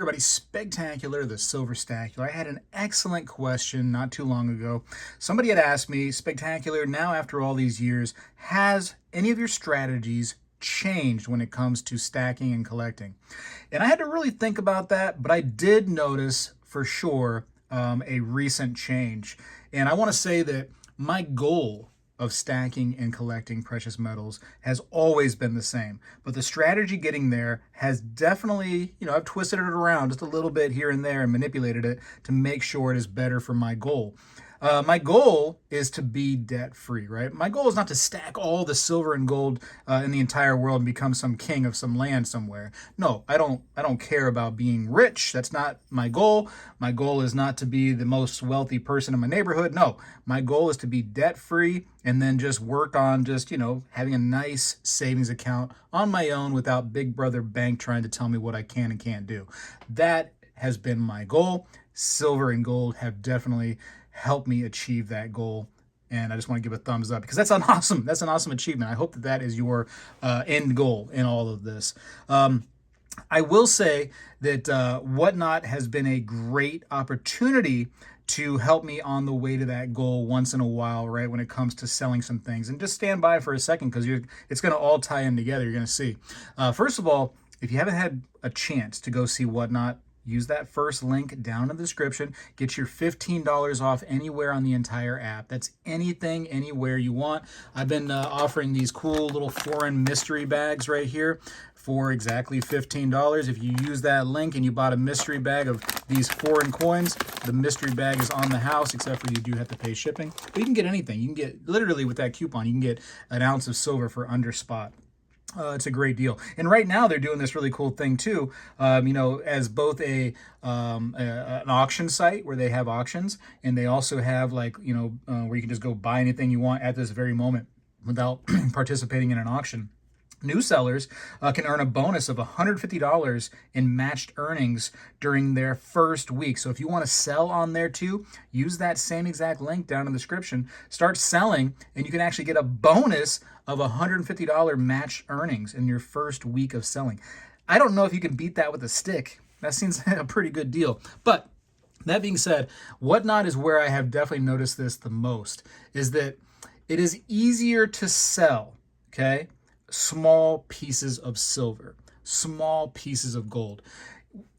Everybody, Spectacular, the Silver Stacular. I had an excellent question not too long ago. Somebody had asked me, Spectacular, now after all these years, has any of your strategies changed when it comes to stacking and collecting? And I had to really think about that, but I did notice for sure a recent change. And I want to say that my goal of stacking and collecting precious metals has always been the same. But the strategy getting there has definitely, I've twisted it around just a little bit here and there and manipulated it to make sure it is better for my goal. My goal is to be debt free, right? My goal is not to stack all the silver and gold in the entire world and become some king of some land somewhere. No, I don't. I don't care about being rich. That's not my goal. My goal is not to be the most wealthy person in my neighborhood. No, my goal is to be debt free and then just work on just having a nice savings account on my own without Big Brother Bank trying to tell me what I can and can't do. That has been my goal. Silver and gold have definitely help me achieve that goal. And I just want to give a thumbs up because that's an awesome achievement. I hope that that is your end goal in all of this. I will say that Whatnot has been a great opportunity to help me on the way to that goal once in a while, right? When it comes to selling some things, and just stand by for a second because it's going to all tie in together. You're going to see. First of all, if you haven't had a chance to go see Whatnot, use that first link down in the description. Get your $15 off anywhere on the entire app. That's anything, anywhere you want. I've been offering these cool little foreign mystery bags right here for exactly $15. If you use that link and you bought a mystery bag of these foreign coins, the mystery bag is on the house, except for you do have to pay shipping. But you can get anything. You can get, literally with that coupon, you can get an ounce of silver for under spot. It's a great deal. And right now they're doing this really cool thing too, as both an auction site where they have auctions, and they also have where you can just go buy anything you want at this very moment without participating in an auction. New sellers can earn a bonus of $150 in matched earnings during their first week. So if you want to sell on there too, use that same exact link down in the description. Start selling, and you can actually get a bonus of $150 matched earnings in your first week of selling. I don't know if you can beat that with a stick. That seems a pretty good deal. But that being said, Whatnot is where I have definitely noticed this the most, is that it is easier to sell, okay? Small pieces of silver, small pieces of gold.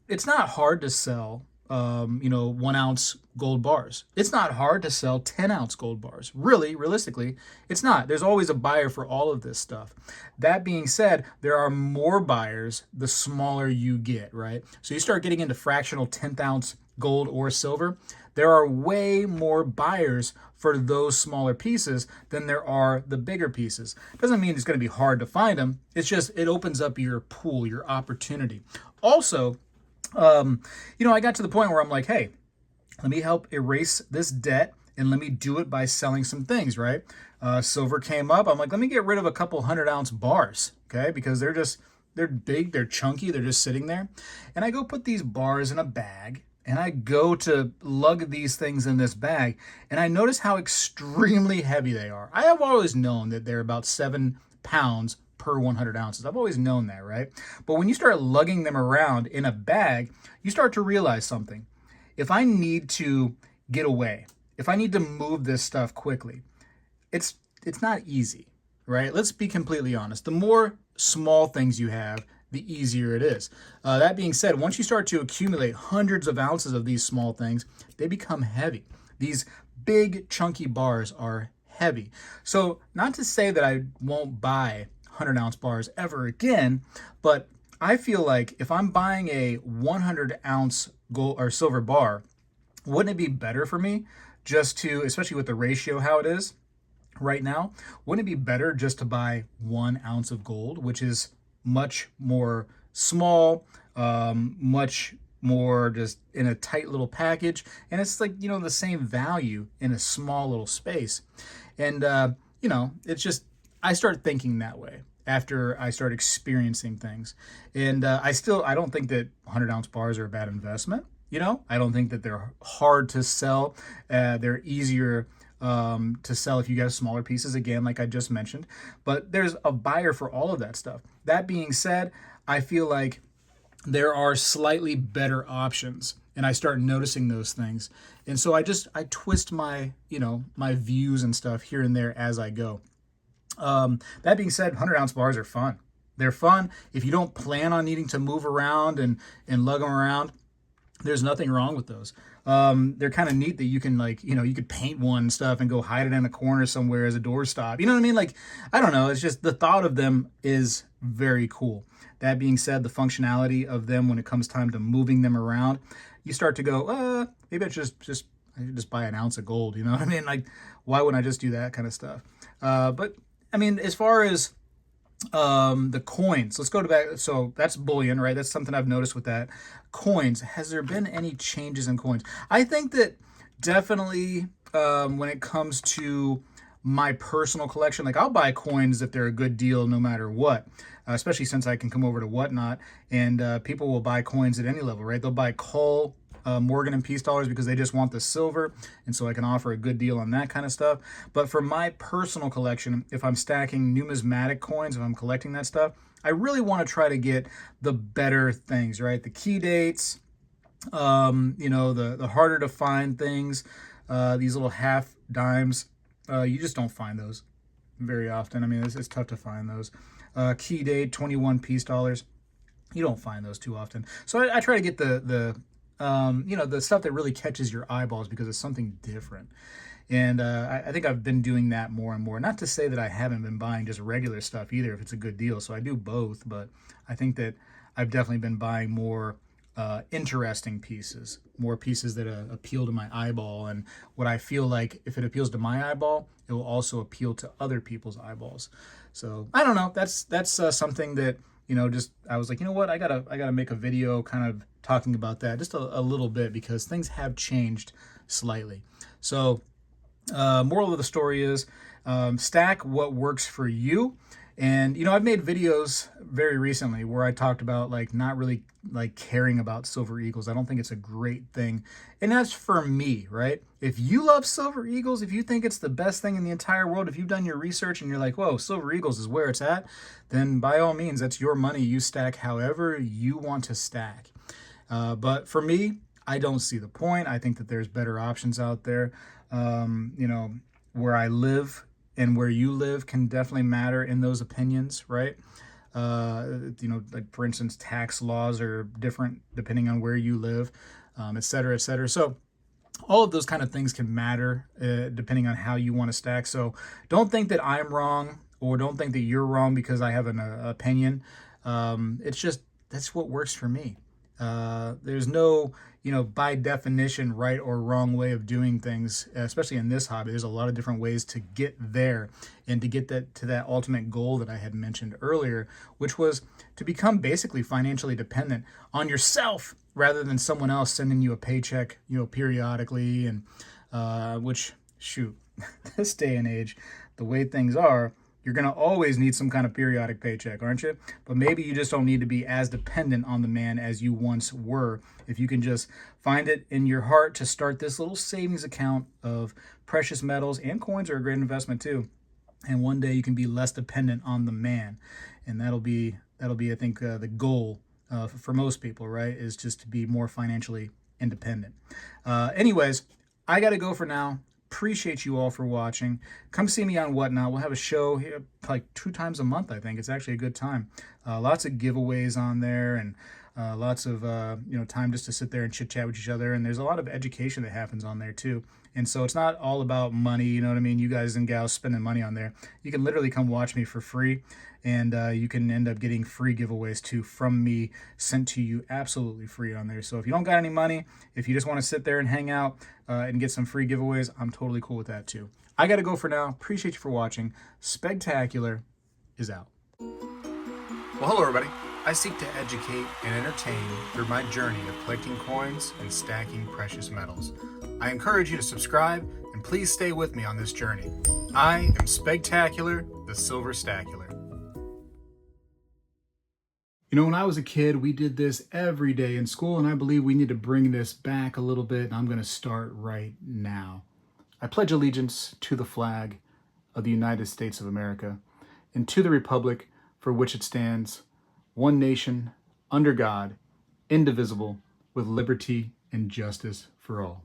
It's not hard to sell, 1 ounce gold bars. It's not hard to sell 10-ounce gold bars. Really, realistically, it's not. There's always a buyer for all of this stuff. That being said, there are more buyers the smaller you get, right? So you start getting into fractional 10th-ounce gold or silver, there are way more buyers for those smaller pieces than there are the bigger pieces. Doesn't mean it's going to be hard to find them. It's just, it opens up your pool, your opportunity. Also, I got to the point where I'm like, hey, let me help erase this debt and let me do it by selling some things, right? Silver came up. I'm like, let me get rid of a couple 100-ounce bars, okay? Because they're big, they're chunky, they're just sitting there. And I go put these bars in a bag, and I go to lug these things in this bag, and I notice how extremely heavy they are. I have always known that they're about 7 pounds per 100 ounces. I've always known that, right? But when you start lugging them around in a bag, you start to realize something. If I need to get away, if I need to move this stuff quickly, it's not easy, right? Let's be completely honest. The more small things you have, the easier it is. That being said, once you start to accumulate hundreds of ounces of these small things, they become heavy. These big chunky bars are heavy. So not to say that I won't buy 100-ounce bars ever again, but I feel like if I'm buying a 100-ounce gold or silver bar, wouldn't it be better for me just to, especially with the ratio how it is right now, wouldn't it be better just to buy 1 ounce of gold, which is much more small, much more just in a tight little package, and it's like the same value in a small little space. And it's just, I start thinking that way after I start experiencing things. And I don't think that 100-ounce bars are a bad investment. I don't think that they're hard to sell. They're easier to sell if you get smaller pieces, again, like I just mentioned. But there's a buyer for all of that stuff. That being said, I feel like there are slightly better options, and I start noticing those things. And so I twist my, my views and stuff here and there as I go. That being said, 100-ounce bars are fun. They're fun if you don't plan on needing to move around and lug them around. There's nothing wrong with those. They're kind of neat that you can, like, you could paint one and stuff and go hide it in a corner somewhere as a doorstop. You know what I mean? Like, I don't know. It's just the thought of them is very cool. That being said, the functionality of them when it comes time to moving them around, you start to go, maybe I should just buy an ounce of gold. You know what I mean? Like, why wouldn't I just do that kind of stuff? But I mean, as far as the coins, let's go to back. So that's bullion, right? That's something I've noticed with that. Coins, has there been any changes in coins? I think that definitely, when it comes to my personal collection, like, I'll buy coins if they're a good deal no matter what, especially since I can come over to Whatnot, and people will buy coins at any level, right? They'll buy coal, Morgan and Peace dollars because they just want the silver, and so I can offer a good deal on that kind of stuff. But for my personal collection, if I'm stacking numismatic coins, if I'm collecting that stuff, I really want to try to get the better things, right? The key dates, the harder to find things, these little half dimes, you just don't find those very often. I mean, it's tough to find those. Key date, 21 Peace dollars. You don't find those too often. So I try to get the stuff that really catches your eyeballs because it's something different. And I think I've been doing that more and more. Not to say that I haven't been buying just regular stuff either if it's a good deal. So I do both, but I think that I've definitely been buying more interesting pieces, more pieces that appeal to my eyeball. And what I feel like, if it appeals to my eyeball, it will also appeal to other people's eyeballs. So I don't know. That's something that, just I was like, you know what, I gotta make a video kind of talking about that just a little bit because things have changed slightly. So moral of the story is, stack what works for you. And I've made videos very recently where I talked about, like, not really like caring about silver eagles. I don't think it's a great thing, and that's for me, right? If you love silver eagles, if you think it's the best thing in the entire world, if you've done your research and you're like, whoa, silver eagles is where it's at, then by all means, that's your money. You stack however you want to stack. But for me, I don't see the point. I think that there's better options out there. Where I live and where you live can definitely matter in those opinions, right? Like, for instance, tax laws are different depending on where you live, et cetera, et cetera. So all of those kind of things can matter depending on how you want to stack. So don't think that I'm wrong, or don't think that you're wrong because I have an opinion. It's just, that's what works for me. There's no, by definition, right or wrong way of doing things, especially in this hobby. There's a lot of different ways to get there and to get that ultimate goal that I had mentioned earlier, which was to become basically financially dependent on yourself rather than someone else sending you a paycheck, periodically. And which, shoot, this day and age, the way things are, you're going to always need some kind of periodic paycheck, aren't you? But maybe you just don't need to be as dependent on the man as you once were. If you can just find it in your heart to start this little savings account of precious metals, and coins are a great investment too. And one day you can be less dependent on the man. And that'll be I think, the goal for most people, right? Is just to be more financially independent. Anyways, I got to go for now. Appreciate you all for watching. Come see me on Whatnot. We'll have a show here like 2 times a month, I think. It's actually a good time. Lots of giveaways on there, and lots of time just to sit there and chit chat with each other. And there's a lot of education that happens on there too. And so it's not all about money, you know what I mean? You guys and gals spending money on there. You can literally come watch me for free, and you can end up getting free giveaways too from me, sent to you absolutely free on there. So if you don't got any money, if you just want to sit there and hang out and get some free giveaways, I'm totally cool with that too. I got to go for now. Appreciate you for watching. Spegtacular is out. Well, hello everybody. I seek to educate and entertain through my journey of collecting coins and stacking precious metals. I encourage you to subscribe, and please stay with me on this journey. I am Spegtacular, the Silver Stacular. When I was a kid, we did this every day in school, and I believe we need to bring this back a little bit, and I'm going to start right now. I pledge allegiance to the flag of the United States of America and to the republic for which it stands, one nation, under God, indivisible, with liberty and justice for all.